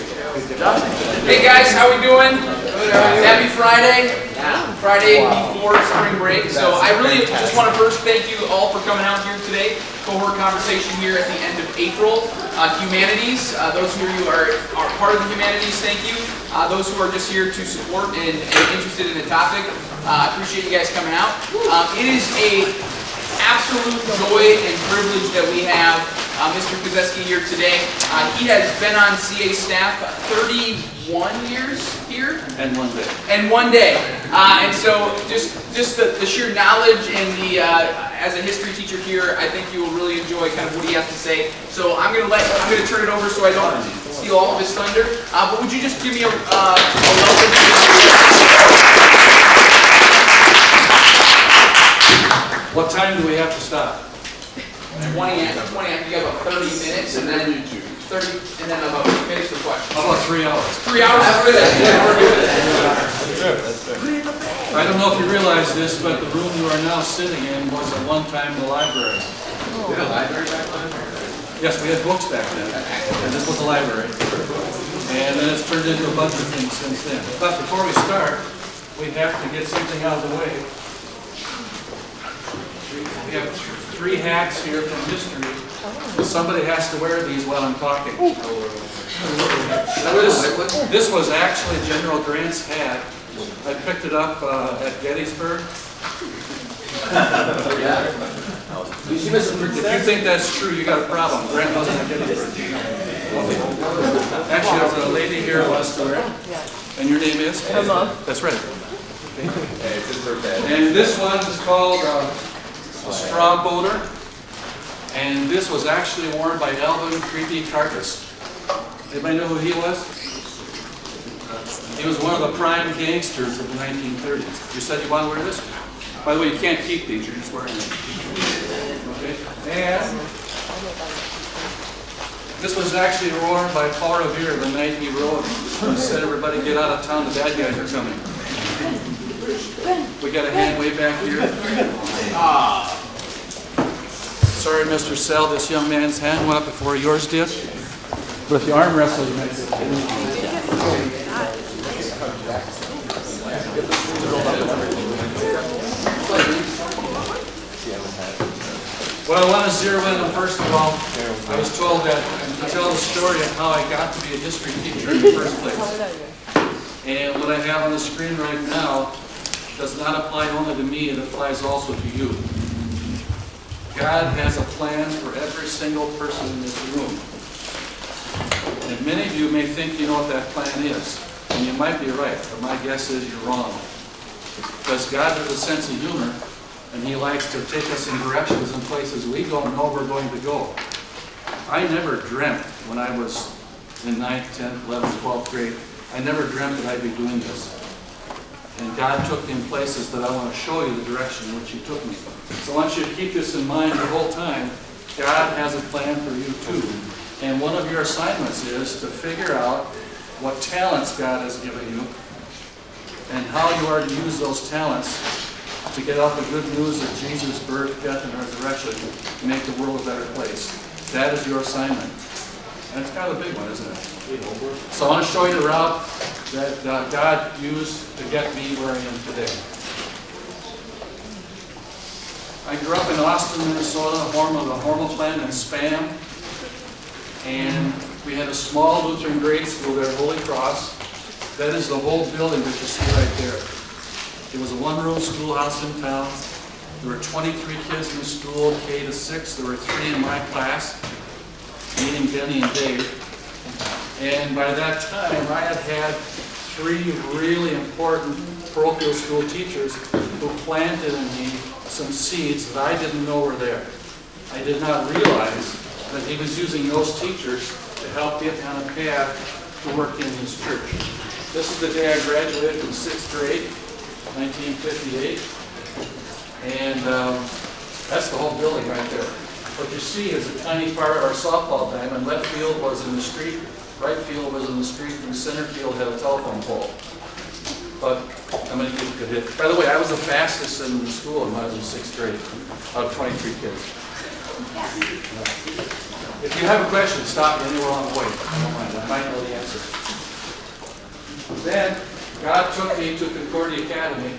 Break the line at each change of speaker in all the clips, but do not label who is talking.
Hey guys, how we doing? Happy Friday. Friday before spring break. So I really just want to first thank you all for coming out here today. Cohort conversation here at the end of April. Humanities, those of you who are part of the Humanities, thank you. Those who are just here to support and interested in the topic, I appreciate you guys coming out. It is a absolute joy and privilege that we have Mr. Kuseske here today. He has been on CA staff 31 years here.
And one day.
And one day. And so just the sheer knowledge and the, as a history teacher here, I think you will really enjoy kind of what he has to say. So I'm going to turn it over so I don't steal all of his thunder. But would you just give me a welcome?
What time do we have to stop?
20 after you have about 30 minutes, and then 30, and then about 2 minutes for questions.
How about 3 hours?
3 hours is good. Yeah, we're good.
I don't know if you realize this, but the room you are now sitting in was at one time the library.
We had a library back then?
Yes, we had books back then, and this was the library. And then it's turned into a bunch of things since then. But before we start, we have to get something out of the way. We have 3 hats here from history. Somebody has to wear these while I'm talking. This was actually General Grant's hat. I picked it up at Gettysburg. If you think that's true, you got a problem. Grant wasn't at Gettysburg. Actually, there's a lady here who wants to wear it. And your name is?
Emma.
That's right. And this one is called a straw boater, and this was actually worn by Alvin Creepy Carcass. Anybody know who he was? He was one of the prime gangsters of the 1930s. You said you want to wear this? By the way, you can't keep these, you're just wearing them. Okay. And this was actually worn by Paul Revere the night he wrote and said, "Everybody get out of town, the bad guys are coming." We got a hand way back here. Sorry, Mr. Sell, this young man's hand went up before yours did. But if you arm wrestle, you might do it. Well, I want to zero in on, first of all, I was told that to tell the story of how I got to be a history teacher in the first place. And what I have on the screen right now does not apply only to me, it applies also to you. God has a plan for every single person in this room. And many of you may think you know what that plan is. And you might be right, but my guess is you're wrong. Because God has a sense of humor, and He likes to take us in directions and places we don't know we're going to go. I never dreamt when I was in 9th, 10th, 11th, 12th grade, I never dreamt that I'd be doing this. And God took me in places that I want to show you the direction in which He took me. So I want you to keep this in mind the whole time. God has a plan for you too. And one of your assignments is to figure out what talents God has given you and how you are to use those talents to get out the good news of Jesus' birth, death, and resurrection to make the world a better place. That is your assignment. And it's kind of a big one, isn't it? So I want to show you the route that God used to get me where I am today. I grew up in Austin, Minnesota, home of the Hormel plant and Spam. And we had a small Lutheran grade school there, Holy Cross. That is the whole building that you see right there. It was a one-room schoolhouse in town. There were 23 kids in the school, K to 6. There were 3 in my class, meaning Denny and Dave. And by that time, I had had 3 really important parochial school teachers who planted in me some seeds that I didn't know were there. I did not realize that He was using those teachers to help get on a path to work in His church. This is the day I graduated from 6th grade, 1958. And that's the whole building right there. What you see is a tiny part of our softball diamond. Left field was in the street, right field was in the street, and center field had a telephone pole. But how many people could hit? By the way, I was the fastest in the school when I was in 6th grade, out of 23 kids. If you have a question, stop me anywhere on the way. I don't mind. I might know the answer. Then God took me to Concordia Academy.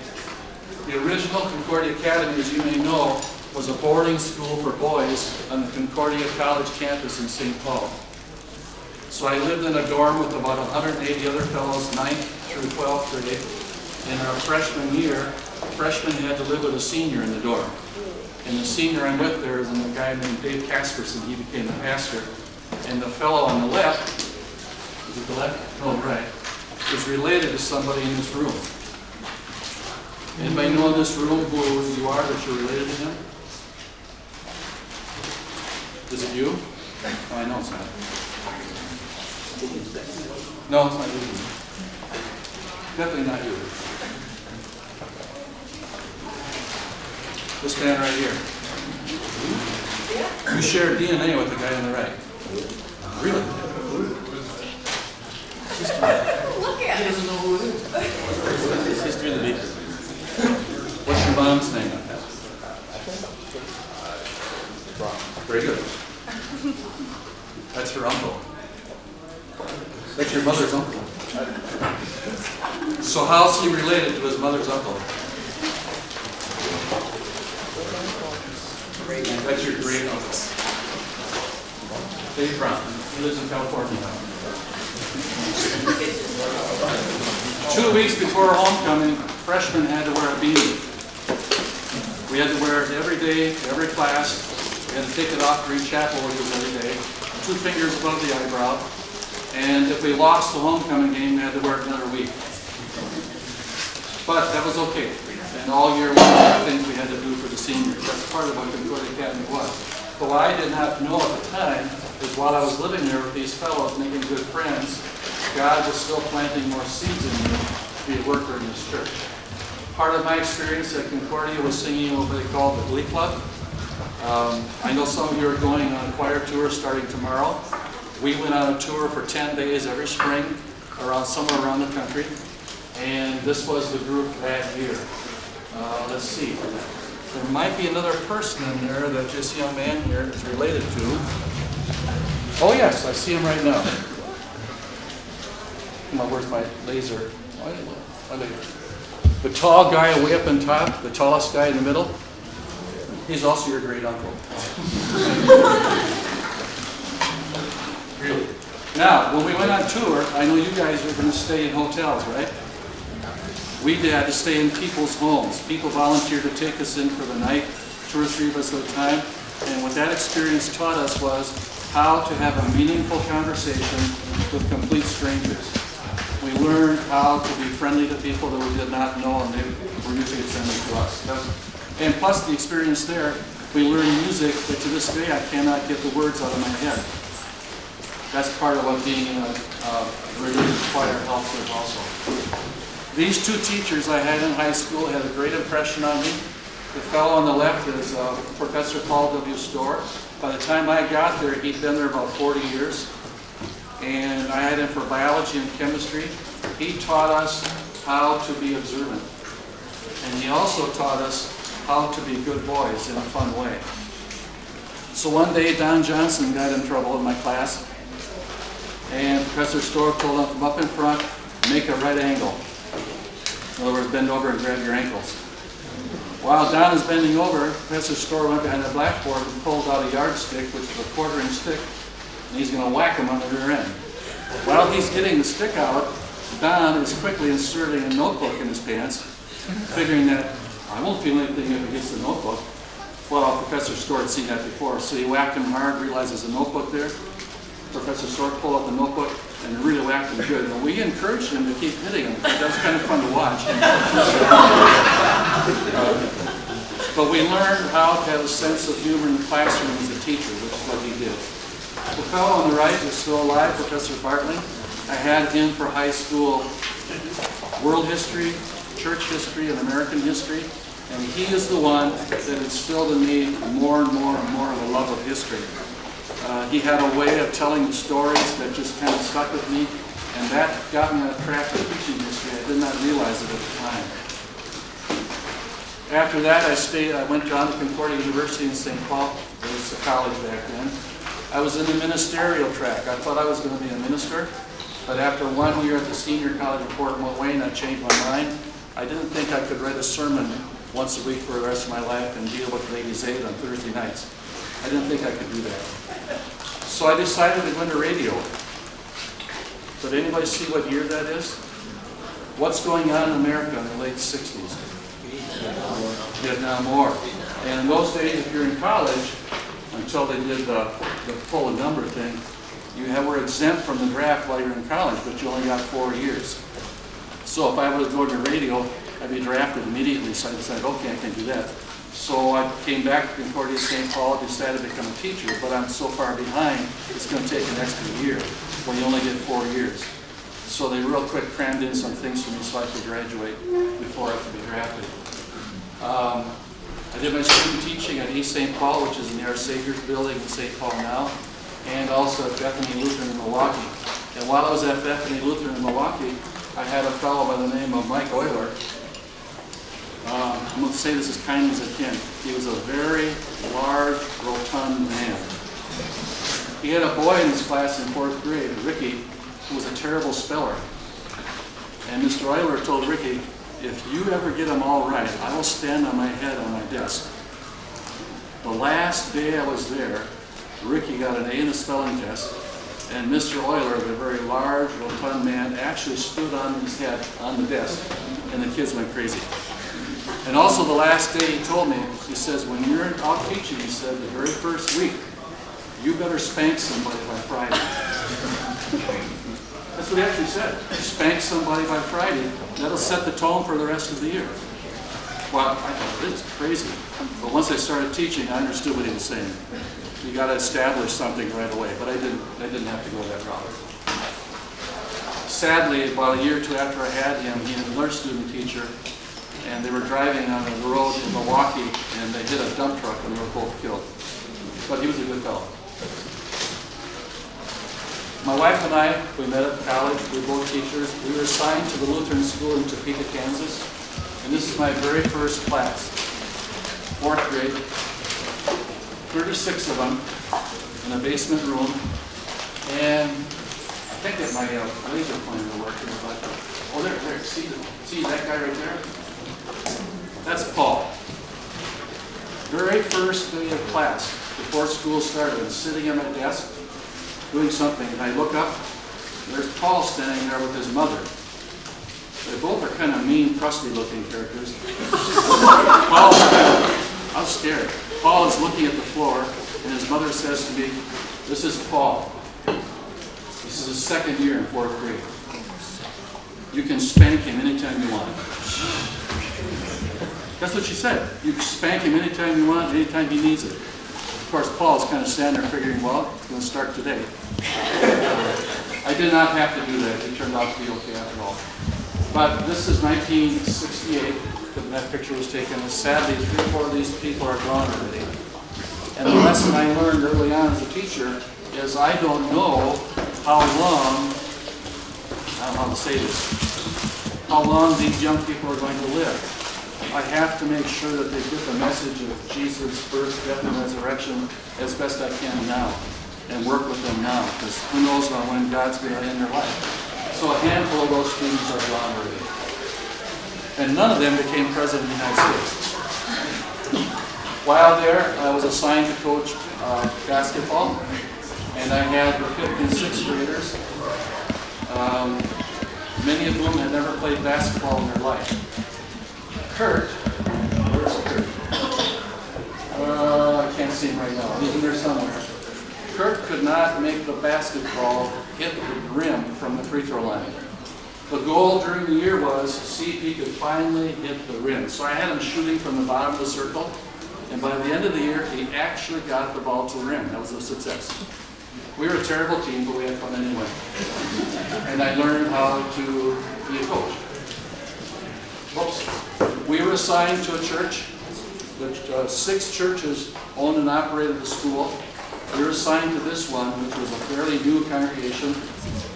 The original Concordia Academy, as you may know, was a boarding school for boys on the Concordia College campus in St. Paul. So I lived in a dorm with about 180 other fellows, 9th through 12th grade. In our freshman year, freshmen had to live with a senior in the dorm. And the senior I'm with there is a guy named Dave Casperson. He became the pastor. And the fellow on the left, is it the left? No, right, is related to somebody in this room. Anybody know in this room who you are, that you're related to him? Is it you? Oh, I know it's not. No, it's not you. Definitely not you. This man right here. You share DNA with the guy on the right. Really?
Look at
He
it.
doesn't know who it is. History of the beaker. What's your mom's name? Very good. That's her uncle. That's your mother's uncle. So how's he related to his mother's uncle? That's your great uncle. Dave Brown. He lives in California now. 2 weeks before homecoming, freshmen had to wear a beanie. We had to wear it every day, every class. We had to take it off during chapel, which was every day. 2 fingers above the eyebrow. And if we lost the homecoming game, we had to wear it another week. But that was okay. And all year long, there were things we had to do for the seniors. That's part of what Concordia Academy was. But what I did not know at the time is while I was living there with these fellows, making good friends, God was still planting more seeds in me to be a worker in this church. Part of my experience at Concordia was singing what they call the Glee Club. I know some of you are going on a choir tour starting tomorrow. We went on a tour for 10 days every spring, somewhere around the country. And this was the group that year. Let's see. There might be another person in there that this young man here is related to. Oh yes, I see him right now. Come on, where's my laser? My laser. The tall guy way up on top, the tallest guy in the middle, he's also your great uncle. Really. Now, when we went on tour, I know you guys were going to stay in hotels, right? We had to stay in people's homes. People volunteered to take us in for the night, 2 or 3 of us at a time. And what that experience taught us was how to have a meaningful conversation with complete strangers. We learned how to be friendly to people that we did not know, and they were usually friendly to us. And plus the experience there, we learned music that to this day I cannot get the words out of my head. That's part of what being in a religious choir helps with also. These 2 teachers I had in high school had a great impression on me. The fellow on the left is Professor Paul W. Storr. By the time I got there, he'd been there about 40 years. And I had him for biology and chemistry. He taught us how to be observant. And he also taught us how to be good boys in a fun way. So one day, Don Johnson got in trouble in my class. And Professor Storr told him to come up in front, make a right angle. In other words, bend over and grab your ankles. While Don is bending over, Professor Storr went behind the blackboard and pulled out a yardstick, which is a 1/4-inch stick, and he's going to whack him on the rear end. While he's getting the stick out, Don is quickly inserting a notebook in his pants, figuring that I won't feel anything if it hits the notebook. Well, Professor Storr had seen that before, so he whacked him hard, realized there's a notebook there. Professor Storr pulled out the notebook and really whacked him good. And we encouraged him to keep hitting him because that was kind of fun to watch. But we learned how to have a sense of humor in the classroom as a teacher, which is what he did. The fellow on the right is still alive, Professor Bartling. I had him for high school world history, church history, and American history. And he is the one that instilled in me more and more and more of a love of history. He had a way of telling the stories that just kind of stuck with me, and that got me on a track of teaching history. I did not realize it at the time. After that, I went down to Concordia University in St. Paul. It was a college back then. I was in the ministerial track. I thought I was going to be a minister. But after 1 year at the Senior College of Fort Wayne, I changed my mind. I didn't think I could write a sermon once a week for the rest of my life and deal with Ladies' Aid on Thursday nights. I didn't think I could do that. So I decided to go into radio. Did anybody see what year that is? What's going on in America in the late 60s? Vietnam War. And in those days, if you're in college, until they did the pull a number thing, were exempt from the draft while you're in college, but you only got 4 years. So if I was going to radio, I'd be drafted immediately, so I decided, okay, I can do that. So I came back to Concordia St. Paul, decided to become a teacher, but I'm so far behind, it's going to take an extra year, when you only get 4 years. So they real quick crammed in some things for me so I could graduate before I could be drafted. I did my student teaching at East St. Paul, which is in the Our Savior's building in St. Paul now, and also at Bethany Lutheran in Milwaukee. And while I was at Bethany Lutheran in Milwaukee, I had a fellow by the name of Mike Euler. I'm going to say this as kindly as I can. He was a very large, rotund man. He had a boy in his class in 4th grade, Ricky, who was a terrible speller. And Mr. Euler told Ricky, if you ever get them all right, I will stand on my head on my desk. The last day I was there, Ricky got an A in the spelling test, and Mr. Euler, the very large, rotund man, actually stood on his head on the desk, and the kids went crazy. And also the last day he told me, he says, when you're out teaching, he said, the very first week, you better spank somebody by Friday. That's what he actually said. Spank somebody by Friday. That'll set the tone for the rest of the year. Well, I thought, this is crazy. But once I started teaching, I understood what he was saying. You got to establish something right away. But I didn't have to go that route. Sadly, about a year or two after I had him, he had another student teacher, and they were driving on the road in Milwaukee, and they hit a dump truck, and they were both killed. But he was a good fellow. My wife and I, we met at college. We were both teachers. We were assigned to the Lutheran School in Topeka, Kansas. And this is my very first class, 4th grade. 36 of them in a basement room. And I think that my laser pointer were working. But, oh, there. See that guy right there? That's Paul. Very first day of class, before school started, I'm sitting at my desk, doing something, and I look up, and there's Paul standing there with his mother. They both are kind of mean, crusty-looking characters. Paul, I was scared. Paul is looking at the floor, and his mother says to me, this is Paul. This is his 2nd year in 4th grade. You can spank him anytime you want. That's what she said. You can spank him anytime you want, anytime he needs it. Of course, Paul's kind of standing there figuring, well, it's going to start today. I did not have to do that. It turned out to be okay after all. But this is 1968, when that picture was taken. And sadly, 3 or 4 of these people are gone already. And the lesson I learned early on as a teacher is I don't know how long, I don't know how to say this, how long these young people are going to live. I have to make sure that they get the message of Jesus' birth, death, and resurrection as best I can now, and work with them now, because who knows when God's going to end their life. So a handful of those students are gone already. And none of them became president of the United States. While there, I was assigned to coach basketball, and I had the 5th and 6th graders. Many of whom had never played basketball in their life. Kurt, where's Kurt? I can't see him right now. He's in there somewhere. Kurt could not make the basketball hit the rim from the free throw line. The goal during the year was to see if he could finally hit the rim. So I had him shooting from the bottom of the circle, and by the end of the year, he actually got the ball to the rim. That was a success. We were a terrible team, but we had fun anyway. And I learned how to be a coach. Whoops. We were assigned to a church, which 6 churches owned and operated the school. We were assigned to this one, which was a fairly new congregation.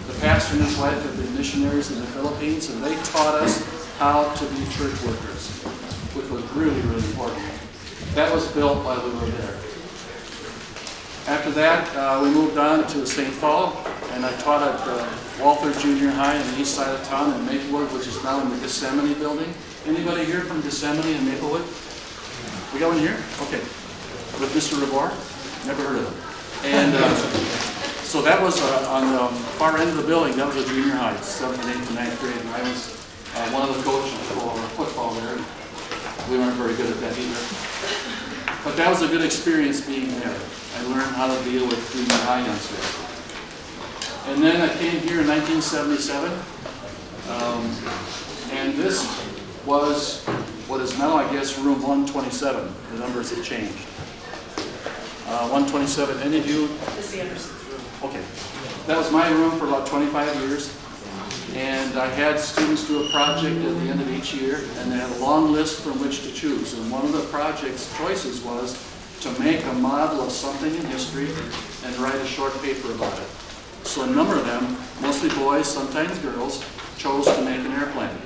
The pastor and his wife had been missionaries in the Philippines, and they taught us how to be church workers, which was really, really important. That was built while we were there. After that, we moved on to St. Paul, and I taught at Walther Junior High on the east side of town in Maplewood, which is now in the Gethsemane building. Anybody here from Gethsemane and Maplewood? We got one here? Okay. With Mr. Revor? Never heard of him. And so that was on the far end of the building. That was a junior high, 7th, 8th, and 9th grade. And I was one of the coaches for football there. We weren't very good at that either. But that was a good experience being there. I learned how to deal with junior high youngsters. And then I came here in 1977. And this was what is now, I guess, room 127. The numbers have changed. 127, any of you?
Miss Anderson.
Okay. That was my room for about 25 years. And I had students do a project at the end of each year, and they had a long list from which to choose. And one of the project's choices was to make a model of something in history and write a short paper about it. So a number of them, mostly boys, sometimes girls, chose to make an airplane.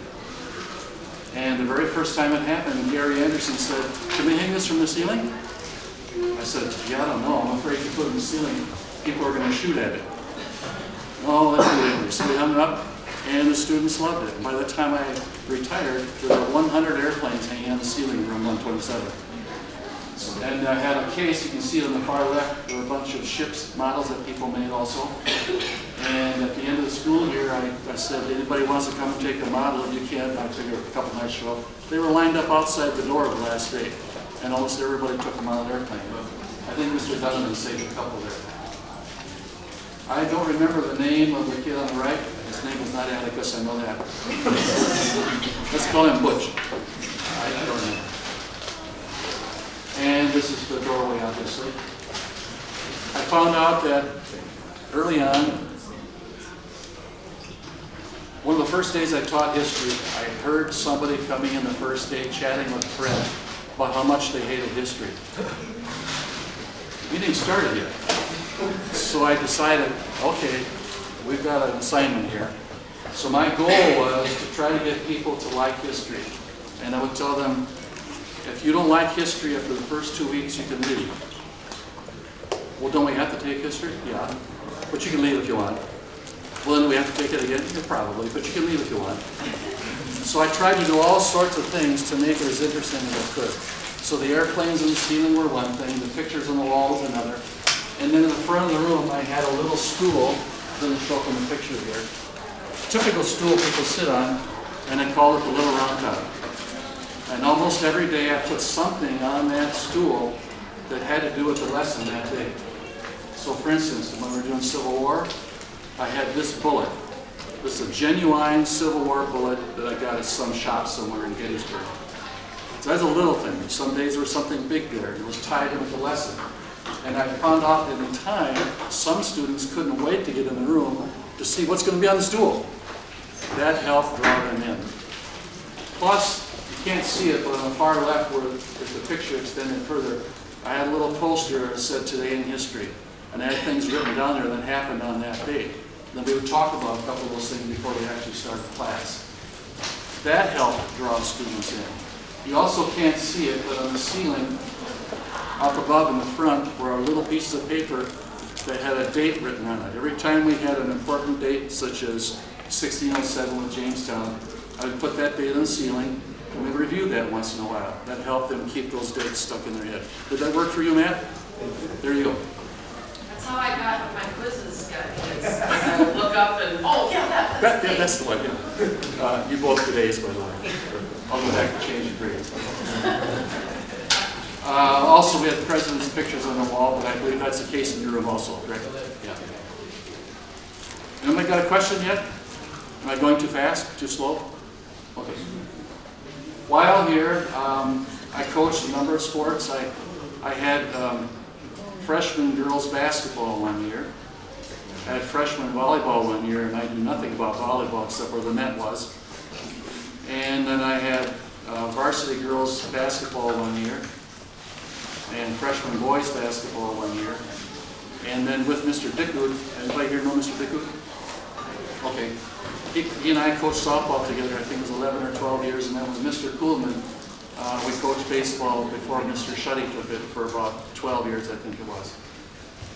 And the very first time it happened, Gary Anderson said, "Can we hang this from the ceiling?" I said, "Yeah, I don't know. I'm afraid if you put it in the ceiling, people are going to shoot at it." "Oh, let's do it anyway." So we hung it up, and the students loved it. And by the time I retired, there were 100 airplanes hanging on the ceiling in room 127. And I had a case, you can see it on the far left, there were a bunch of ships models that people made also. And at the end of the school year, I said, "Anybody wants to come and take a model? If you can," I figured a couple might show up. They were lined up outside the door the last day, and almost everybody took a model airplane. I think Mr. Donovan saved a couple there. I don't remember the name of the kid on the right. His name is not Atticus, I know that. Let's call him Butch. I don't remember. And this is the doorway, obviously. I found out that early on, one of the first days I taught history, I heard somebody coming in the first day chatting with a friend about how much they hated history. We didn't start it yet. So I decided, okay, we've got an assignment here. So my goal was to try to get people to like history. And I would tell them, if you don't like history after the first 2 weeks, you can leave. "Well, don't we have to take history?" "Yeah, but you can leave if you want." "Well, then we have to take it again?" "Yeah, probably, but you can leave if you want." So I tried to do all sorts of things to make it as interesting as I could. So the airplanes on the ceiling were one thing, the pictures on the wall was another. And then in the front of the room, I had a little stool, doesn't show up in the picture here. Typical stool people sit on, and I called it the Little Round Top. And almost every day I put something on that stool that had to do with the lesson that day. So for instance, when we were doing Civil War, I had this bullet. This is a genuine Civil War bullet that I got at some shop somewhere in Gettysburg. So that's a little thing. Some days there was something big there. It was tied in with the lesson. And I found out that in time, some students couldn't wait to get in the room to see what's going to be on the stool. That helped draw them in. Plus, you can't see it, but on the far left, where if the picture extended further, I had a little poster that said "Today in History." And I had things written down there that happened on that day. Then we would talk about a couple of those things before we actually started class. That helped draw students in. You also can't see it, but on the ceiling, up above in the front, were our little pieces of paper that had a date written on it. Every time we had an important date, such as 1607 with Jamestown, I would put that date on the ceiling, and we reviewed that once in a while. That helped them keep those dates stuck in their head. Did that work for you, Matt? There you go.
That's how I got my quizzes, guys. I would look up and, oh, yeah,
That's the one, yeah. You both did A's, by the way. I'll go back and change the grades. Also, we had the president's pictures on the wall, but I believe that's the case in your room also, correct? Yeah. Anybody got a question yet? Am I going too fast? Too slow? Okay. While here, I coached a number of sports. I had freshman girls basketball one year. I had freshman volleyball one year, and I knew nothing about volleyball except where the net was. And then I had varsity girls basketball one year, and freshman boys basketball one year. And then with Mr. Dickwood, anybody here know Mr. Dickwood? Okay. He and I coached softball together, I think it was 11 or 12 years, and then with Mr. Kuhlman, we coached baseball before Mr. Shuddy took it for about 12 years, I think it was.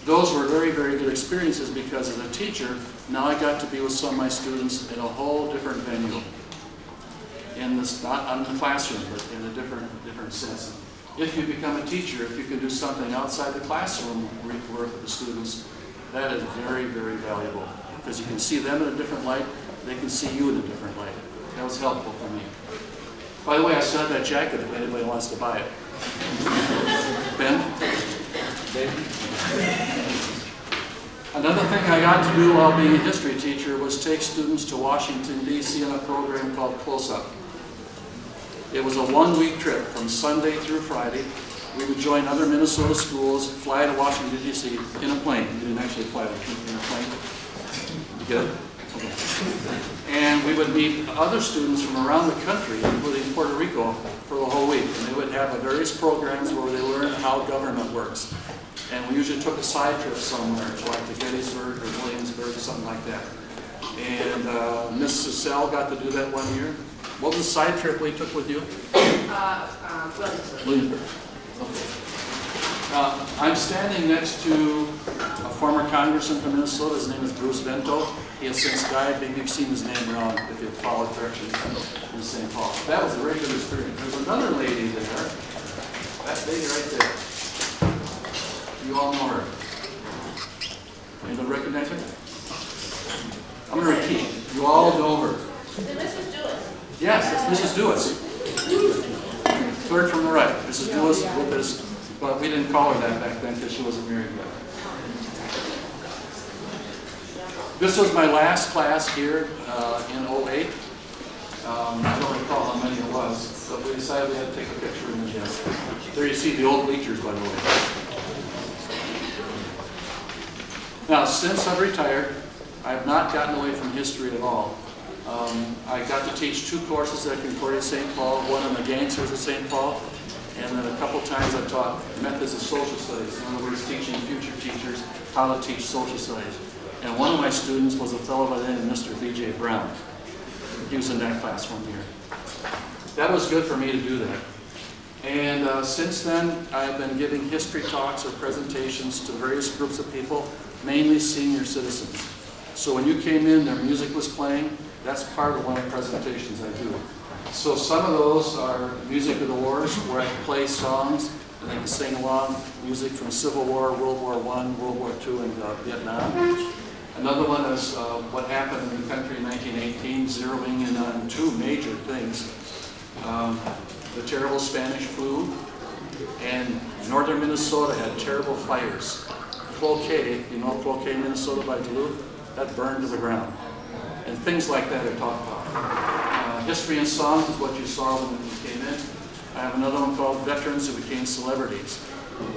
those were very, very good experiences because as a teacher, now I got to be with some of my students in a whole different venue. In this, not in the classroom, but in a different sense. If you become a teacher, if you can do something outside the classroom work with the students, that is very, very valuable. Because you can see them in a different light, they can see you in a different light. That was helpful for me. By the way, I still have that jacket if anybody wants to buy it. Ben? Another thing I got to do while being a history teacher was take students to Washington, D.C. on a program called Close-Up. It was a one-week trip from Sunday through Friday. We would join other Minnesota schools, fly to Washington, D.C. in a plane. We didn't actually fly in a plane. You get it? Okay. And we would meet other students from around the country, including Puerto Rico, for the whole week. And they would have various programs where they learn how government works. And we usually took a side trip somewhere, like to Gettysburg or Williamsburg, something like that. And Miss Cecile got to do that one year. What was the side trip we took with you?
Williamsburg.
Williamsburg. Okay. I'm standing next to a former congressman from Minnesota. His name is Bruce Vento. He has since died. Maybe you've seen his name around if you follow directions in St. Paul. That was a very good experience. There's another lady there. That lady right there. You all know her. Anybody recognize her? I'm going to repeat. You all know her.
Is it Mrs. Dewis?
Yes, it's Mrs. Dewis. Third from the right. Mrs. Dewis with this, but we didn't call her that back then because she wasn't married yet. This was my last class here in 08. I don't recall how many it was, but we decided we had to take a picture in the gym. There you see the old bleachers, by the way. Now, since I've retired, I have not gotten away from history at all. I got to teach 2 courses at Concordia St. Paul, one on the gangsters at St. Paul, and then a couple times I taught methods of social studies. In other words, teaching future teachers how to teach social studies. And one of my students was a fellow by the name of Mr. B.J. Brown. He was in that class one year. That was good for me to do that. And since then, I've been giving history talks or presentations to various groups of people, mainly senior citizens. So when you came in, their music was playing. That's part of one of the presentations I do. So some of those are music of the wars, where I play songs and they can sing along, music from Civil War, World War I, World War II, and Vietnam. Another one is what happened in the country in 1918, zeroing in on 2 major things. The terrible Spanish flu, and northern Minnesota had terrible fires. Cloquet, you know Cloquet, Minnesota by Duluth? That burned to the ground. And things like that are talked about. History and songs is what you saw when you came in. I have another one called Veterans Who Became Celebrities.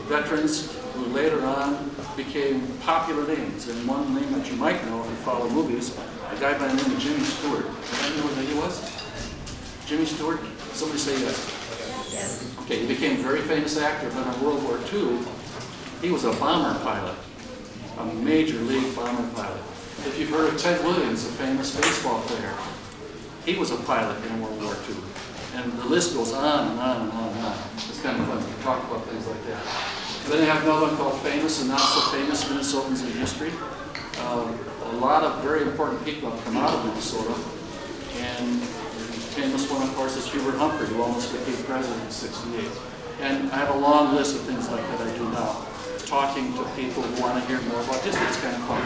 Veterans who later on became popular names. And one name that you might know if you follow movies, a guy by the name of Jimmy Stewart. Anybody know who he was? Jimmy Stewart? Somebody say yes. Yes. Okay, he became a very famous actor, but in World War II, he was a bomber pilot, a major league bomber pilot. If you've heard of Ted Williams, a famous baseball player, he was a pilot in World War II. And the list goes on and on and on and on. It's kind of fun to talk about things like that. And then I have another one called Famous and Not So Famous Minnesotans in History. A lot of very important people have come out of Minnesota. And the famous one, of course, is Hubert Humphrey, who almost became president in '68. And I have a long list of things like that I do now. Talking to people who want to hear more about history. It's kind of fun.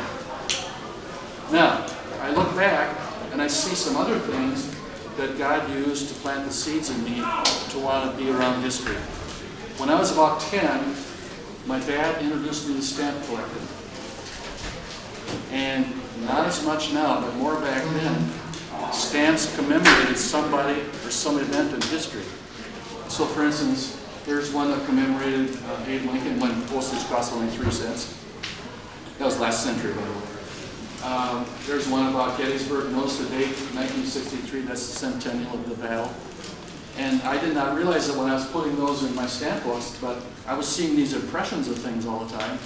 Now, I look back and I see some other things that God used to plant the seeds in me to want to be around history. When I was about 10, my dad introduced me to stamp collecting. And not as much now, but more back then, stamps commemorated somebody or some event in history. So for instance, here's one that commemorated Abe Lincoln when postage cost only 3 cents. That was last century, by the way. There's one about Gettysburg. Notice the date, 1963, that's the centennial of the battle. And I did not realize that when I was putting those in my stamp books, but I was seeing these impressions of things all the time,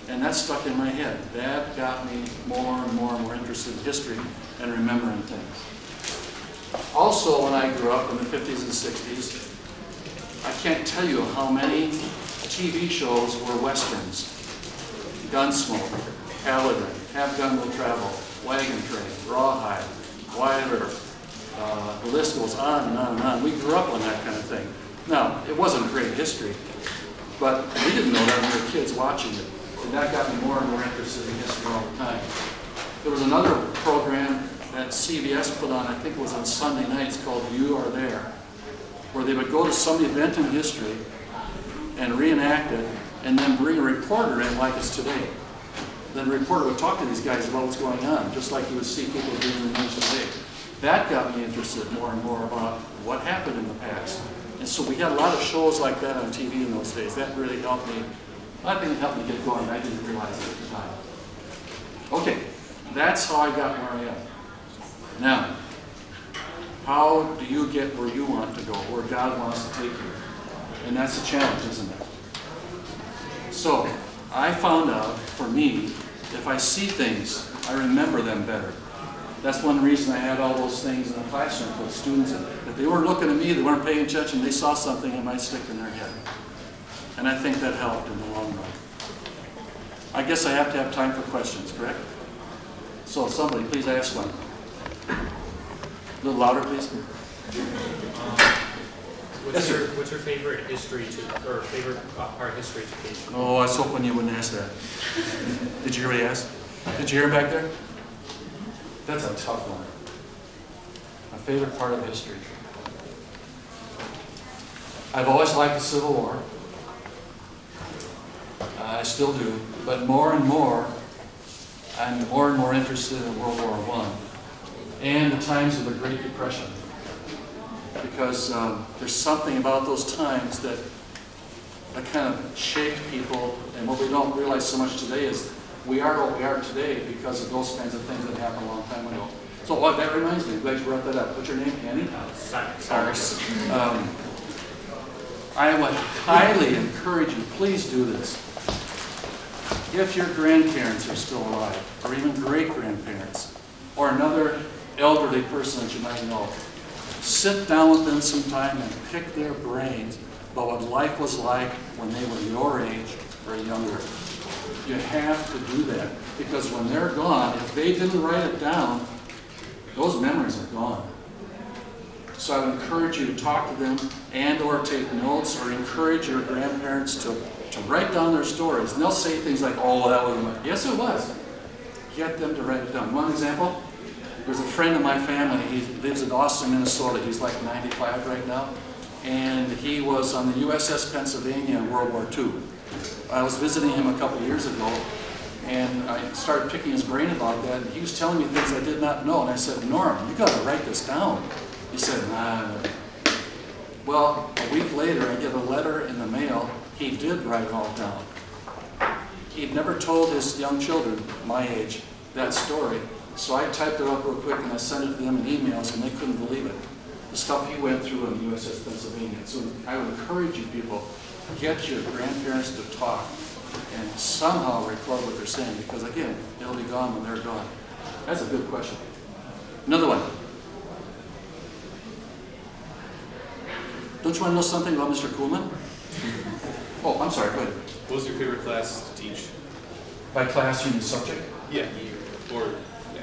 and that stuck in my head. That got me more and more and more interested in history and remembering things. Also, when I grew up in the 50s and 60s, I can't tell you how many TV shows were Westerns. Gunsmoke, Paladin, Have Gun Will Travel, Wagon Train, Rawhide, Wyatt Earp. The list goes on and on and on. We grew up on that kind of thing. Now, it wasn't great history, but we didn't know that when we were kids watching it. And that got me more and more interested in history all the time. There was another program that CBS put on, I think it was on Sunday nights, called You Are There, where they would go to some event in history and reenact it, and then bring a reporter in like it's today. Then the reporter would talk to these guys about what's going on, just like you would see people doing the news today. That got me interested more and more about what happened in the past. And so we had a lot of shows like that on TV in those days. That really helped me. I think it helped me get going. I didn't realize it at the time. Okay, that's how I got where I am. Now, how do you get where you want to go, where God wants to take you? And that's a challenge, isn't it? So, I found out, for me, if I see things, I remember them better. That's one reason I had all those things in the classroom for the students. If they weren't looking at me, they weren't paying attention, they saw something, it might stick in their head. And I think that helped in the long run. I guess I have to have time for questions, correct? So somebody, please ask one. A little louder, please.
What's your favorite history or favorite part of history education?
Oh, I was hoping you wouldn't ask that. Did you hear what he asked? Did you hear him back there? That's a tough one. My favorite part of history. I've always liked the Civil War. I still do. But more and more, I'm more and more interested in World War I and the times of the Great Depression. Because there's something about those times that kind of shaped people, and what we don't realize so much today is we are what we are today because of those kinds of things that happened a long time ago. So that reminds me, I'm glad you brought that up. What's your name, Annie? Cyrus. I would highly encourage you, please do this. If your grandparents are still alive, or even great-grandparents, or another elderly person that you might know, sit down with them sometime and pick their brains about what life was like when they were your age or younger. You have to do that, because when they're gone, if they didn't write it down, those memories are gone. So I would encourage you to talk to them and or take notes, or encourage your grandparents to write down their stories. And they'll say things like, oh, that wasn't, yes it was. Get them to write it down. One example, there's a friend of my family, he lives in Austin, Minnesota. He's like 95 right now. And he was on the USS Pennsylvania in World War II. I was visiting him a couple of years ago, and I started picking his brain about that, and he was telling me things I did not know, and I said, Norm, you got to write this down. He said, nah. Well, a week later, I get a letter in the mail. He did write it all down. He'd never told his young children, my age, that story, so I typed it up real quick, and I sent it to them in emails, and they couldn't believe it. The stuff he went through on the USS Pennsylvania. So I would encourage you people, get your grandparents to talk and somehow record what they're saying, because again, it'll be gone when they're gone. That's a good question. Another one. Don't you want to know something about Mr. Kuhlman? Oh, I'm sorry, go ahead.
What was your favorite class to teach?
By class, you mean subject?
Yeah. Or, yeah.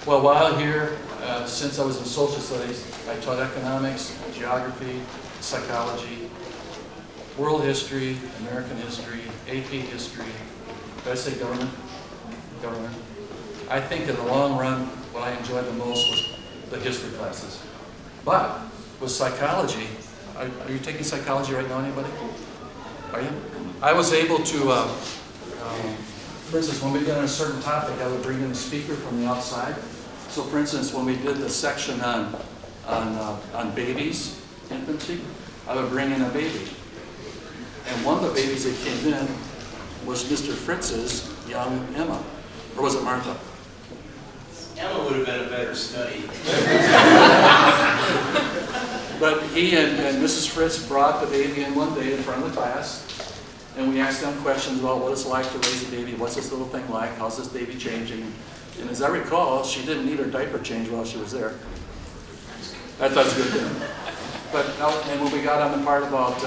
Well, while here, since I was in social studies, I taught economics, geography, psychology, world history, American history, AP history. Did I say government? Government. I think in the long run, what I enjoyed the most was the history classes. But with psychology, are you taking psychology right now, anybody? Are you? I was able to, for instance, when we get on a certain topic, I would bring in a speaker from the outside. So for instance, when we did the section on babies, infancy, I would bring in a baby. And one of the babies that came in was Mr. Fritz's young Emma. Or was it Martha?
Emma would have been a better study.
But he and Mrs. Fritz brought the baby in one day in front of the class, and we asked them questions about what it's like to raise a baby, what's this little thing like, how's this baby changing. And as I recall, she didn't need her diaper changed while she was there. I thought it was a good thing. But and when we got on the part about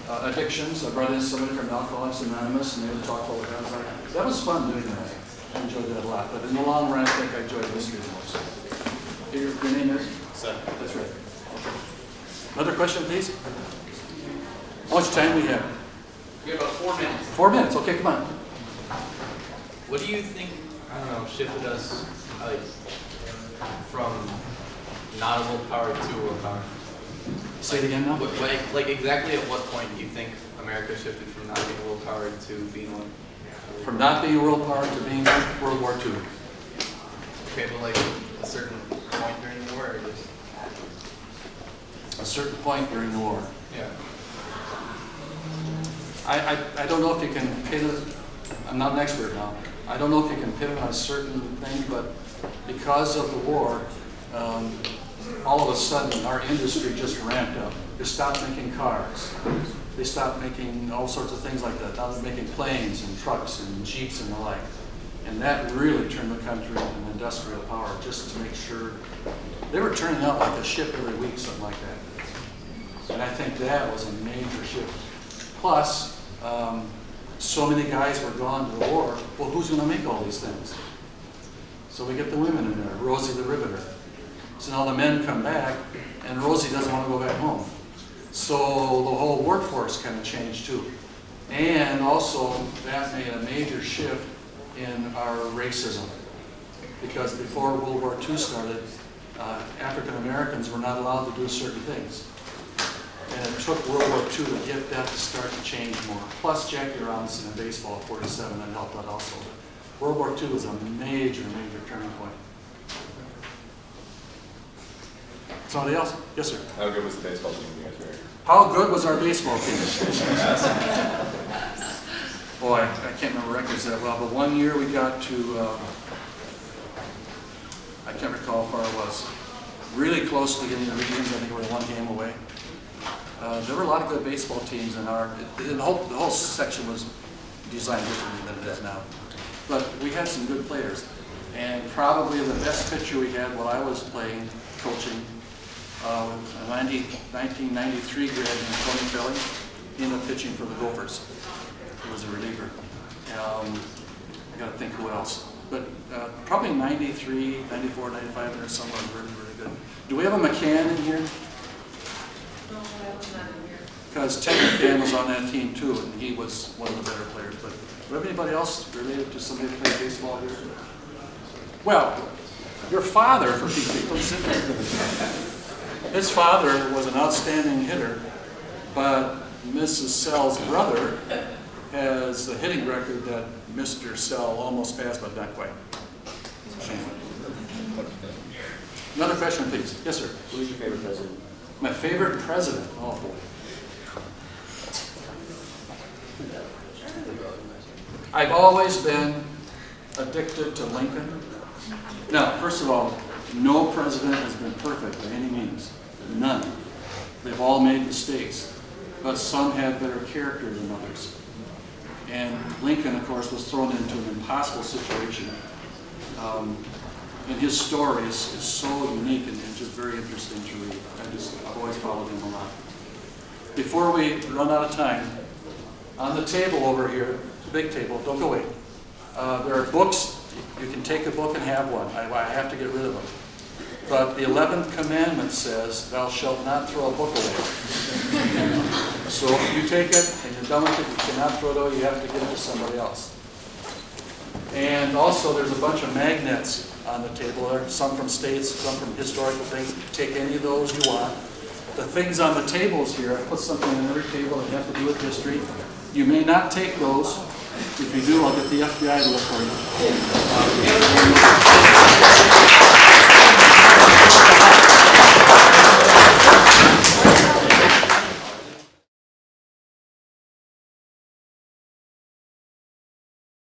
addictions. I brought in somebody from Alcoholics Anonymous, and they would talk about what that was like. That was fun doing that. I enjoyed that a lot. But in the long run, I think I enjoyed history the most. Your name is?
Seth.
That's right. Another question, please? How much time we have?
We have about 4 minutes.
4 minutes. Okay, come on.
What do you think, I don't know, shifted us like from not a willpower to a willpower?
Say it again now.
Like exactly at what point do you think America shifted from not being a willpower to being one?
From not being a world power to being World War II.
Okay, but like a certain point during the war or just?
A certain point during the war.
Yeah.
I don't know if you can pin it, I'm not an expert now, I don't know if you can pin it on a certain thing, but because of the war, all of a sudden our industry just ramped up. They stopped making cars. They stopped making all sorts of things like that. Now they're making planes and trucks and jeeps and the like. And that really turned the country into an industrial power just to make sure they were turning out like a ship every week, something like that. And I think that was a major shift. Plus, so many guys were gone to the war. Well, who's going to make all these things? So we get the women in there, Rosie the Riveter. So now the men come back, and Rosie doesn't want to go back home. So the whole workforce kind of changed too. And also, that made a major shift in our racism. Because before World War II started, African Americans were not allowed to do certain things. And it took World War II to get that to start to change more. Plus Jackie Robinson in baseball at 47 that helped out also. World War II was a major, major turning point. Somebody else? Yes, sir.
How good was the baseball team you guys were?
How good was our baseball team? Boy, I can't remember records that well, but one year we got to, I can't recall how far it was, really close to getting the regions. I think we were 1 game away. There were a lot of good baseball teams in our, the whole section was designed differently than it is now. But we had some good players. And probably the best pitcher we had while I was playing, coaching, a 1993 grad named Tony Felling. He ended up pitching for the Gophers. He was a reliever. I got to think who else. But probably 93, 94, 95, there's someone really, really good. Do we have a McCann in here?
No, I was not in here.
Because Ted McCann was on that team too, and he was one of the better players. But do we have anybody else related to somebody who played baseball here? Well, your father, for people, sit there. His father was an outstanding hitter, but Mrs. Sell's brother has the hitting record that Mr. Sell almost passed, but not quite. It's a shame. Another question, please. Yes, sir.
Who was your favorite president?
My favorite president? Oh, boy. I've always been addicted to Lincoln. Now, first of all, no president has been perfect by any means. None. They've all made mistakes, but some had better character than others. And Lincoln, of course, was thrown into an impossible situation. And his story is so unique and just very interesting to read. I've always followed him a lot. Before we run out of time, on the table over here, the big table, don't go away. There are books. You can take a book and have one. I have to get rid of them. But the 11th commandment says, thou shalt not throw a book away. So if you take it and you're done with it, you cannot throw it away, you have to give it to somebody else. And also there's a bunch of magnets on the table there, some from states, some from historical things. Take any of those you want. The things on the tables here, I put something on every table that has to do with history. You may not take those. If you do, I'll get the FBI to look for you.